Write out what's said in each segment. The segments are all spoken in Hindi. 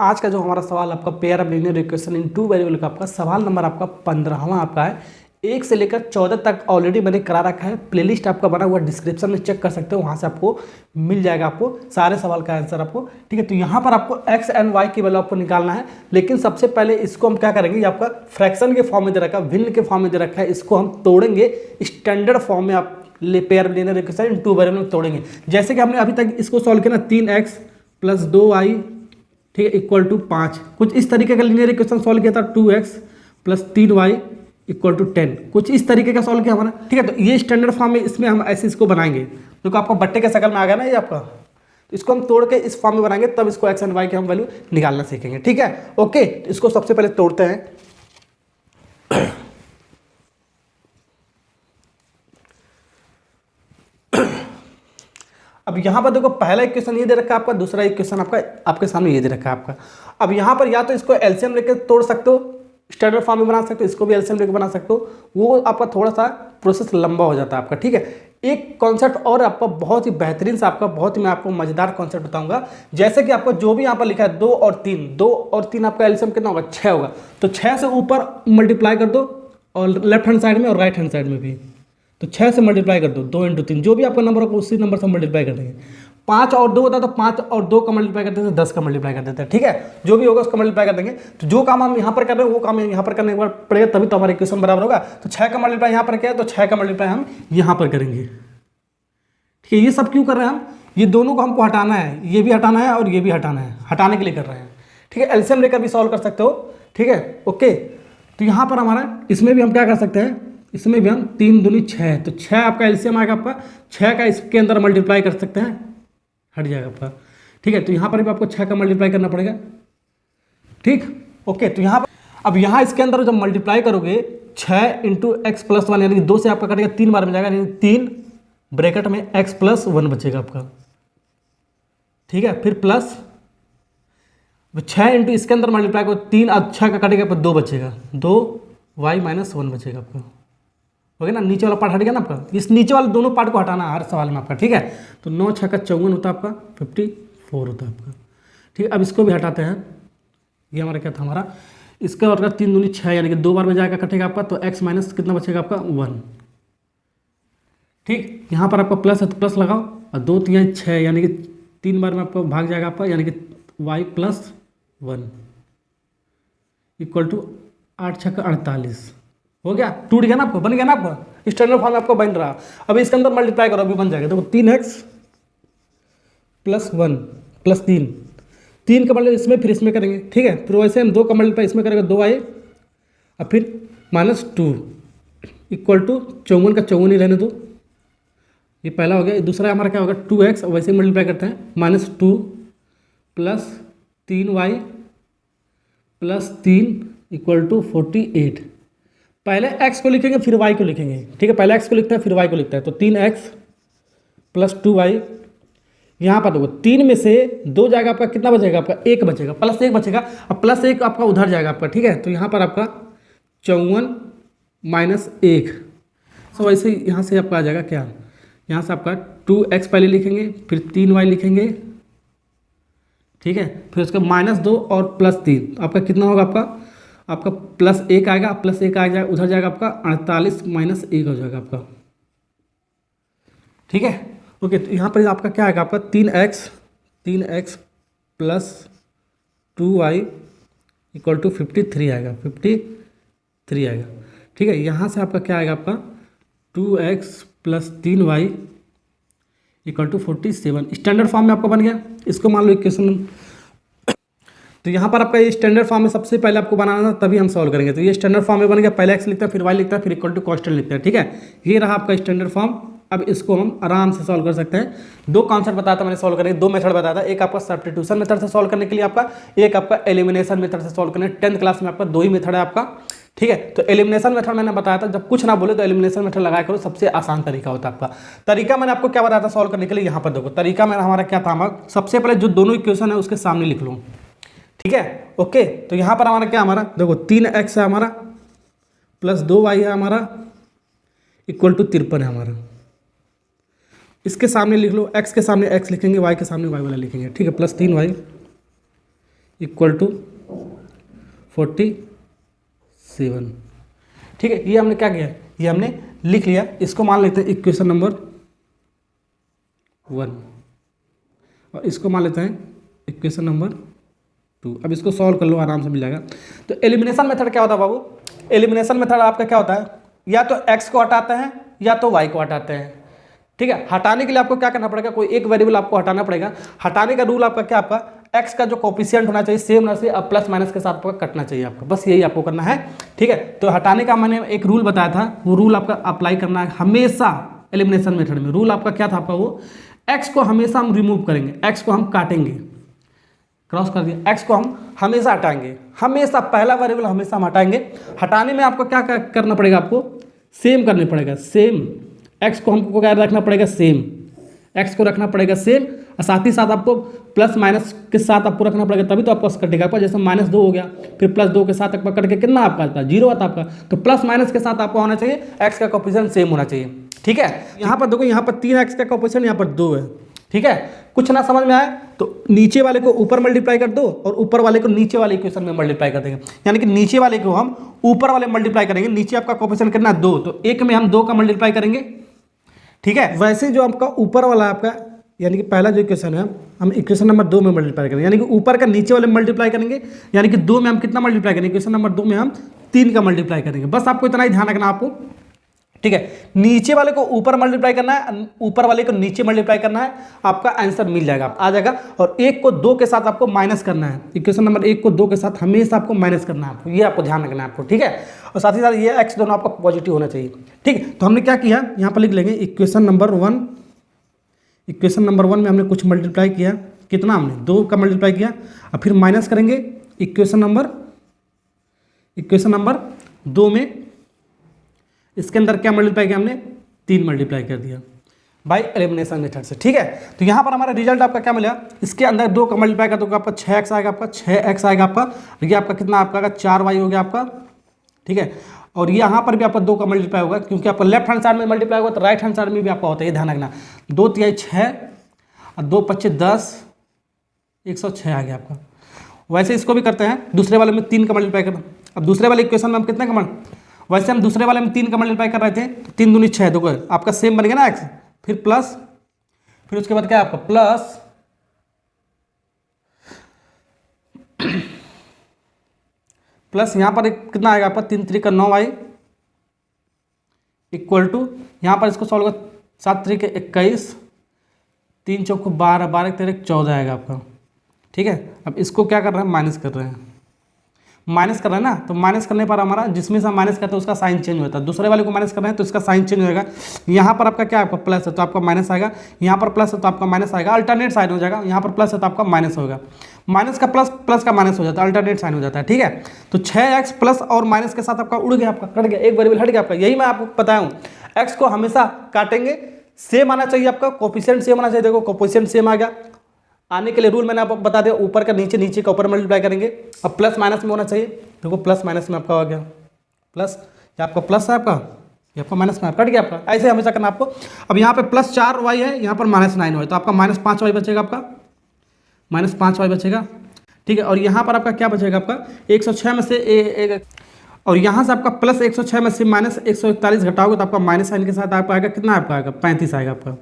आज का जो हमारा सवाल आपका pair of linear equation in two variable का आपका सवाल नंबर आपका 15वां आपका है। 1 से लेकर 14 तक ऑलरेडी मैंने करा रखा है। प्लेलिस्ट आपका बना हुआ डिस्क्रिप्शन में चेक कर सकते हो, वहाँ से आपको मिल जाएगा आपको सारे सवाल का आंसर आपको। ठीक है, तो यहाँ पर आपको एक्स एंड वाई की वैल्यू आपको निकालना है। लेकिन सबसे पहले इसको हम क्या करेंगे, ये आपका फ्रैक्शन के फॉर्म में दे रखा है, भिन्न के फॉर्म में दे रखा है। इसको हम तोड़ेंगे स्टैंडर्ड फॉर्म में, आप pair linear equation in two variable में तोड़ेंगे। जैसे कि हमने अभी तक इसको सॉल्व किया ना, 3x + 2y, ठीक है, इक्वल टू 5। कुछ इस तरीके का लीनियर इक्वेशन सॉल्व किया था, 2x + 3y = 10। कुछ इस तरीके का सॉल्व किया हमारा। ठीक है, तो ये स्टैंडर्ड फॉर्म में इसमें हम ऐसे इसको बनाएंगे, जो आपको बट्टे के शकल में आ गया ना ये आपका। तो इसको हम तोड़ के इस फॉर्म में बनाएंगे, तब इसको एक्स एंड वाई की हम वैल्यू निकालना सीखेंगे। ठीक है, ओके, इसको सबसे पहले तोड़ते हैं। अब यहाँ पर देखो, पहला इक्वेशन ये दे रखा है आपका, दूसरा इक्वेशन आपका आपके सामने ये दे रखा है आपका। अब यहाँ पर या तो इसको एलसीएम लेकर तोड़ सकते हो, स्टैंडर्ड फॉर्म में बना सकते हो, इसको भी एलसीएम लेकर बना सकते हो। वो आपका थोड़ा सा प्रोसेस लंबा हो जाता है आपका। ठीक है, एक कॉन्सेप्ट और आपका बहुत ही बेहतरीन सा आपका, बहुत ही मैं आपको मजेदार कॉन्सेप्ट बताऊंगा। जैसे कि आपको जो भी यहाँ पर लिखा है 2 और 3 आपका एलसीएम कितना होगा, 6 होगा। तो 6 से ऊपर मल्टीप्लाई कर दो, और लेफ्ट हैंड साइड में और राइट हैंड साइड में भी। तो 6 से मल्टीप्लाई कर दो, 2 × 3, जो भी आपका नंबर होगा उसी नंबर से मल्टीप्लाई कर देंगे। 5 और 2 होता है, तो 5 और 2 का मल्टीप्लाई कर देते हैं, 10 का मल्टीप्लाई कर देते हैं। ठीक है, जो भी होगा उसका मल्टीप्लाई कर देंगे। तो जो काम हम यहाँ पर कर रहे हैं वो काम यहाँ पर करने के बाद पड़ेगा, तभी तो हमारा इक्वेशन बराबर होगा। तो 6 का मल्टीप्लाई यहाँ पर किया है, तो 6 का मल्टीप्लाई हम यहाँ पर करेंगे। ठीक है, ये सब क्यों कर रहे हैं हम, ये दोनों को हमको हटाना है, ये भी हटाना है और ये भी हटाना है, हटाने के लिए कर रहे हैं। ठीक है, एलसीएम लेकर भी सॉल्व कर सकते हो। ठीक है, ओके, तो यहाँ पर हमारा इसमें भी हम क्या कर सकते हैं, इसमें भी हम 3 दूनी 6, तो 6 आपका एलसीएम आएगा आपका। 6 का इसके अंदर मल्टीप्लाई कर सकते हैं, हट जाएगा आपका। ठीक है, तो यहाँ पर भी आपको 6 का मल्टीप्लाई करना पड़ेगा। ठीक, ओके, तो यहाँ पर अब यहाँ इसके अंदर जब मल्टीप्लाई करोगे 6 × x + 1, यानी कि 2 से आपका कटेगा 3 बार में जाएगा, यानी 3 ब्रैकेट में x + 1 बचेगा आपका। ठीक है, फिर प्लस 6 × इसके अंदर मल्टीप्लाई करो, 3 और 6 का कटेगा, पर 2 बचेगा, 2y - 1 बचेगा आपका। हो गया ना, नीचे वाला पार्ट हट गया ना आपका। इस नीचे वाले दोनों पार्ट को हटाना हर सवाल में आपका। ठीक है, तो 9 × 6 = 54 होता है आपका, 54 होता है आपका। ठीक है, अब इसको भी हटाते हैं। ये हमारा क्या था, हमारा इसका और 3 दूनी 6, यानी कि 2 बार में जाएगा कटेगा आपका, तो x - कितना बचेगा आपका, 1। ठीक, यहाँ पर आपका प्लस है तो प्लस लगाओ, और 2 × 3 = 6, यानी कि 3 बार में आपको भाग जाएगा आपका, यानी कि y + 1 = 8 × 6 = 48। हो गया, टूट गया ना आपको, बन गया ना आपका, स्टैंडर्ड फॉर्म में आपको बन रहा। अब इसके अंदर मल्टीप्लाई करो, अभी बन जाएगा। देखो 3x + 1 + 3 का मल्टीप्लाई इसमें, फिर इसमें करेंगे। ठीक है, फिर वैसे हम 2 का मल्टीप्लाई इसमें करेंगे, 2y, और फिर -2 = 54 का 54 ही रहने दो। ये पहला हो गया। दूसरा हमारा क्या होगा, 2x, वैसे ही मल्टीप्लाई करते हैं, -2 + 3y + 3 = 48। पहले x को लिखेंगे फिर y को लिखेंगे। ठीक है, पहले x को लिखते हैं फिर y को लिखते हैं। तो 3x + 2y, यहाँ पर देखो 3 में से 2 जाएगा आपका, कितना बचेगा आपका, 1 बचेगा, +1 बचेगा। अब +1 आपका उधर जाएगा आपका। ठीक है, तो यहाँ पर आपका 54 - 1, सो वैसे ही यहाँ से आपका आ जाएगा क्या, यहाँ से आपका 2x पहले लिखेंगे, फिर 3y लिखेंगे। ठीक है, फिर उसका -2 और +3, आपका कितना होगा, आपका +1 आएगा, +1 आ जाएगा, उधर जाएगा आपका 48 - 1 हो जाएगा आपका। ठीक है, ओके, तो यहाँ पर आपका क्या आएगा, आपका 3x + 2y = 53 आएगा, 53 आएगा। ठीक है, यहाँ से आपका क्या आएगा, आपका 2x + 3y = 47। स्टैंडर्ड फॉर्म में आपका बन गया। इसको मान लो इक्वेशन, तो यहाँ पर आपका ये स्टैंडर्ड फॉर्म में सबसे पहले आपको बनाना था, तभी हम सॉल्व करेंगे। तो ये स्टैंडर्ड फॉर्म में बन गया, पहले x लिखता है, फिर y लिखता है, फिर = कांस्टेंट लिखता है। ठीक है, ये रहा आपका स्टैंडर्ड फॉर्म। अब इसको हम आराम से सॉल्व कर सकते हैं। 2 कॉन्सेप्ट बताया था मैंने सॉल्व करने के, 2 मेथड बताया था। एक आपका सब्स्टिट्यूशन मेथड से सॉल्व करने के लिए आपका, एक आपका एलिमिनेशन मेथड से सॉल्व करने। 10th क्लास में आपका 2 ही मेथड है आपका। ठीक है, तो एलिमिनेशन मेथड मैंने बताया था, जब कुछ ना बोले तो एलिमिनेशन मेथड लगाया करो, सबसे आसान तरीका होता है आपका। तरीका मैंने आपको क्या बताया था सॉल्व करने के लिए, यहाँ पर देखो तरीका मेरा हमारा क्या था, सबसे पहले जो दोनों इक्वेशन है उसके सामने लिख लो। ठीक है, ओके, तो यहाँ पर हमारा क्या, हमारा देखो 3x है हमारा, + 2y है हमारा, = 53 है हमारा। इसके सामने लिख लो, x के सामने x लिखेंगे, y के सामने y वाला लिखेंगे। ठीक है, +3y इक्वल टू 47। ठीक है, ये हमने क्या किया, ये हमने लिख लिया। इसको मान लेते हैं इक्वेशन नंबर 1 और इसको मान लेते हैं इक्वेशन नंबर 2। अब इसको सॉल्व कर लो, आराम से मिल जाएगा। तो एलिमिनेशन मेथड क्या होता है बाबू, एलिमिनेशन मेथड आपका क्या होता है, या तो x को हटाते हैं या तो y को हटाते हैं। ठीक है, हटाने के लिए आपको क्या करना पड़ेगा, कोई एक वेरिएबल आपको हटाना पड़ेगा। हटाने का रूल आपका क्या, आपका x का जो कोफिशिएंट होना चाहिए सेम होना चाहिए, अब प्लस माइनस के साथ आपका कटना चाहिए आपको, बस यही आपको करना है। ठीक है, तो हटाने का मैंने एक रूल बताया था, वो रूल आपका अप्लाई करना है हमेशा एलिमिनेशन मेथड में। रूल आपका क्या था आपका, वो x को हमेशा हम रिमूव करेंगे, x को हम काटेंगे, क्रॉस कर दिया, x को हम हमेशा हटाएंगे, हमेशा पहला वेरिएबल हमेशा हम हटाएंगे। हटाने में आपको क्या करना पड़ेगा, आपको सेम करना पड़ेगा, सेम x को हमको क्या रखना पड़ेगा, सेम x को रखना पड़ेगा सेम, और साथ ही साथ आपको प्लस माइनस के साथ आपको रखना पड़ेगा, तभी तो आपका कटेगा। आपका जैसे -2 हो गया, फिर +2 के साथ आपका कट के कितना आपका आता है, 0 आता है आपका। तो प्लस माइनस के साथ आपका होना चाहिए, x का कोफिशिएंट सेम होना चाहिए। ठीक है, यहाँ पर देखो, यहाँ पर 3x का कोफिशिएंट, यहाँ पर 2 है। ठीक है, कुछ ना समझ में आए तो नीचे वाले को ऊपर मल्टीप्लाई कर दो और ऊपर वाले को नीचे वाले इक्वेशन में मल्टीप्लाई कर देंगे, यानी कि नीचे वाले को हम ऊपर वाले मल्टीप्लाई करेंगे। नीचे आपका कोफिशिएंट कितना, 2, तो एक में हम 2 का मल्टीप्लाई करेंगे। ठीक है, वैसे जो आपका ऊपर वाला आपका, यानी कि पहला जो इक्वेशन है हम इक्वेशन नंबर 2 में मल्टीप्लाई करेंगे, यानी कि ऊपर का नीचे वाले में मल्टीप्लाई करेंगे, यानी कि 2 में हम कितना मल्टीप्लाई करेंगे, इक्वेशन नंबर 2 में हम 3 का मल्टीप्लाई करेंगे। बस आपको इतना ही ध्यान रखना आपको। ठीक है, नीचे वाले को ऊपर मल्टीप्लाई करना है, ऊपर वाले को नीचे मल्टीप्लाई करना है, आपका आंसर मिल जाएगा, आ जाएगा। और 1 को 2 के साथ आपको माइनस करना है, इक्वेशन नंबर 1 को 2 के साथ हमेशा आपको माइनस करना है आपको, ये आपको ध्यान रखना है आपको। ठीक है, और साथ ही साथ ये x दोनों आपका पॉजिटिव होना चाहिए। ठीक है, तो हमने क्या किया, यहाँ पर लिख लेंगे इक्वेशन नंबर 1। इक्वेशन नंबर 1 में हमने कुछ मल्टीप्लाई किया, कितना हमने 2 का मल्टीप्लाई किया, और फिर माइनस करेंगे इक्वेशन नंबर 2 में। इसके अंदर क्या मल्टीप्लाई किया हमने, 3 मल्टीप्लाई कर दिया बाय एलिमिनेशन मेथड से। ठीक है, तो यहाँ पर हमारा रिजल्ट आपका क्या मिला, इसके अंदर 2 का मल्टीप्लाई कर दोगे आपका 6x आएगा, आपका 6x आएगा आपका। ये आपका कितना आपका 4y हो गया आपका। ठीक है, और यहाँ पर भी आपका 2 का मल्टीप्लाई होगा, क्योंकि आपका लेफ्ट हैंड साइड में मल्टीप्लाई होगा तो राइट हैंड साइड में भी आपका होता है, ये ध्यान रखना। 2 तिहाई 6 और 2 पच्चे 10, 106 आ गया आपका। वैसे इसको भी करते हैं, दूसरे वाले में 3 का मल्टीप्लाई करना। अब दूसरे वाले इक्वेशन में हम कितने का वैसे हम दूसरे वाले में 3 का मल्टीप्लाई कर रहे थे, 3 दूनी 6, देखो आपका सेम बन गया ना x, फिर प्लस, फिर उसके बाद क्या आपका प्लस प्लस यहाँ पर कितना आएगा आपका 3 3 का 9y इक्वल टू, यहाँ पर इसको सॉल्व कर 7 3 के 21, 3 चौक 12, 12 13 14 आएगा आपका। ठीक है, अब इसको क्या कर रहे हैं, माइनस कर रहे हैं, माइनस कर रहे हैं ना, तो माइनस करने पर हमारा जिसमें से हम माइनस करते हैं उसका साइन चेंज होता है। दूसरे वाले को माइनस कर रहे हैं तो इसका साइन चेंज होगा। यहाँ पर आपका क्या है, आपका प्लस है तो आपका माइनस आएगा, यहाँ पर प्लस है तो आपका माइनस आएगा, अल्टरनेट साइन हो जाएगा। यहाँ पर प्लस है तो आपका माइनस होगा, माइनस का प्लस, प्लस का माइनस हो जाता है, अल्टरनेट साइन हो जाता है। ठीक है, तो 6x प्लस और माइनस के साथ आपका उड़ गया, आपका कट गया, एक वेरिएबल हट गया आपका। यही मैं आपको बताया हूँ, x को हमेशा काटेंगे, सेम आना चाहिए आपका, कोफिशिएंट सेम आना चाहिए। देखो कोफिशिएंट सेम आ गया, आने के लिए रूल मैंने आपको बता दिया, ऊपर का नीचे, नीचे का ऊपर मल्टीप्लाई करेंगे। अब प्लस माइनस में होना चाहिए, देखो प्लस माइनस में आपका हो गया प्लस, ये आपका प्लस है आपका, ये आपका माइनस में कट गया आपका। ऐसे हमेशा करना आपको। अब यहाँ पे प्लस 4y है, यहाँ पर -9 है, तो आपका -5y बचेगा, आपका -5y बचेगा। ठीक है, और यहाँ पर आपका क्या बचेगा, आपका 106 में से और यहाँ से आपका प्लस 106 में से -141 घटाओगे तो आपका माइनस साइन के साथ आपका आएगा कितना, आपका आएगा 35 आएगा आपका।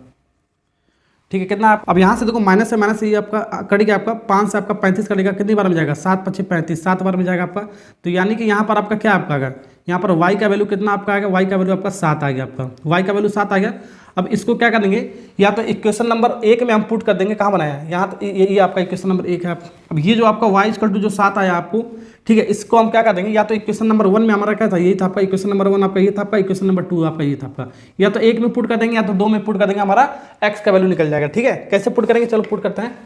ठीक है, कितना आप अब यहाँ से देखो माइनस से माइनस ये आपका कट गया, आपका 5 से आपका 35 कटेगा, कितनी बार में जाएगा, 7 5 35, 7 बार में जाएगा आपका। तो यानी कि यहाँ पर आपका क्या आपका आएगा, यहाँ पर y का वैल्यू कितना आपका आएगा, y का वैल्यू आपका 7 आ गया, आपका y का वैल्यू 7 आ गया। अब इसको क्या करेंगे, या तो इक्वेशन नंबर 1 में हम पुट कर देंगे, कहाँ बनाया है यहाँ, तो ये आपका इक्वेशन नंबर 1 है। अब ये जो आपका y इक्वल टू जो 7 आया आपको, ठीक है, इसको हम क्या कर देंगे, या तो इक्वेशन नंबर 1 में हमारा क्या था, यही था आपका इक्वेशन नंबर 1 आपका, ये था आपका इक्वेशन नंबर 2 आपका, ये था आपका। या तो 1 में पुट कर देंगे या तो 2 में पुट कर देंगे, हमारा x का वैल्यू निकल जाएगा। ठीक है, कैसे पुट करेंगे, चलो पुट करते हैं,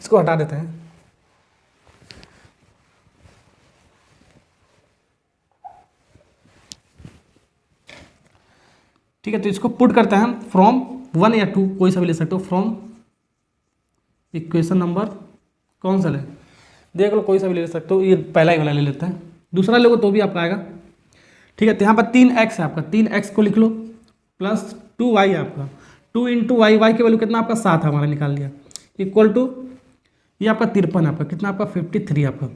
इसको हटा देते हैं। ठीक है, तो इसको पुट करते हैं हम फ्रॉम 1 या 2 कोई सा भी ले सकते हो, फ्रॉम इक्वेशन नंबर कौन सा ले, देख लो कोई सा भी ले सकते हो, ये पहला ही वाला ले लेते हैं, दूसरा लोगो तो भी आपका आएगा। ठीक है, तो यहाँ पर 3x है आपका, 3x को लिख लो प्लस 2y है आपका, 2 × y, y की वैल्यू कितना आपका 7 हमारा निकाल लिया, इक्वल टू ये आपका 53 आपका कितना आपका 53 आपका।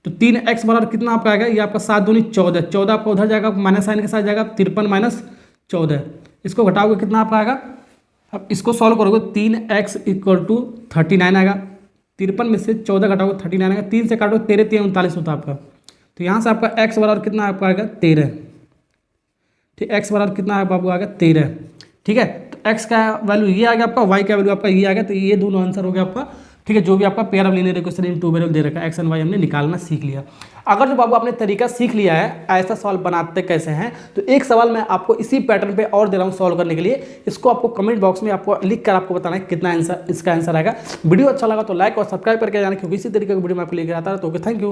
तो 3x बराबर कितना आपका आएगा, ये आपका 7 दूनी 14, 14 आपका उधर जाएगा माइनस साइन के साथ जाएगा 53 माइनस 14, इसको घटाओगे कितना आपका आएगा। अब इसको सॉल्व करोगे 3x इक्वल टू 39 आएगा, 53 में से 14 घटाओगे 39 आएगा, 3 से काटोगे 13 3 39 होता है आपका। तो यहाँ से आपका x बराबर कितना आपका आएगा 13, ठीक, x बराबर कितना आपको आएगा 13, ठीक है। तो x का वैल्यू ये आ गया आपका, y का वैल्यू आपका ये आ गया। तो ये दोनों आंसर हो गया आपका, ठीक है। जो भी आपका pair of linear equation in two variable दे रखा है x एंड y हमने निकालना सीख लिया। अगर जो बाबू आपने तरीका सीख लिया है ऐसा सवाल बनाते कैसे हैं, तो एक सवाल मैं आपको इसी पैटर्न पे और दे रहा हूँ सॉल्व करने के लिए। इसको आपको कमेंट बॉक्स में आपको लिख कर आपको बताना है कितना आंसर इसका आंसर आएगा। वीडियो अच्छा लगा तो लाइक और सब्सक्राइब करके जाना, क्योंकि इसी तरीके की वीडियो मैं आपको लेकर आता है। तो ओके, थैंक यू।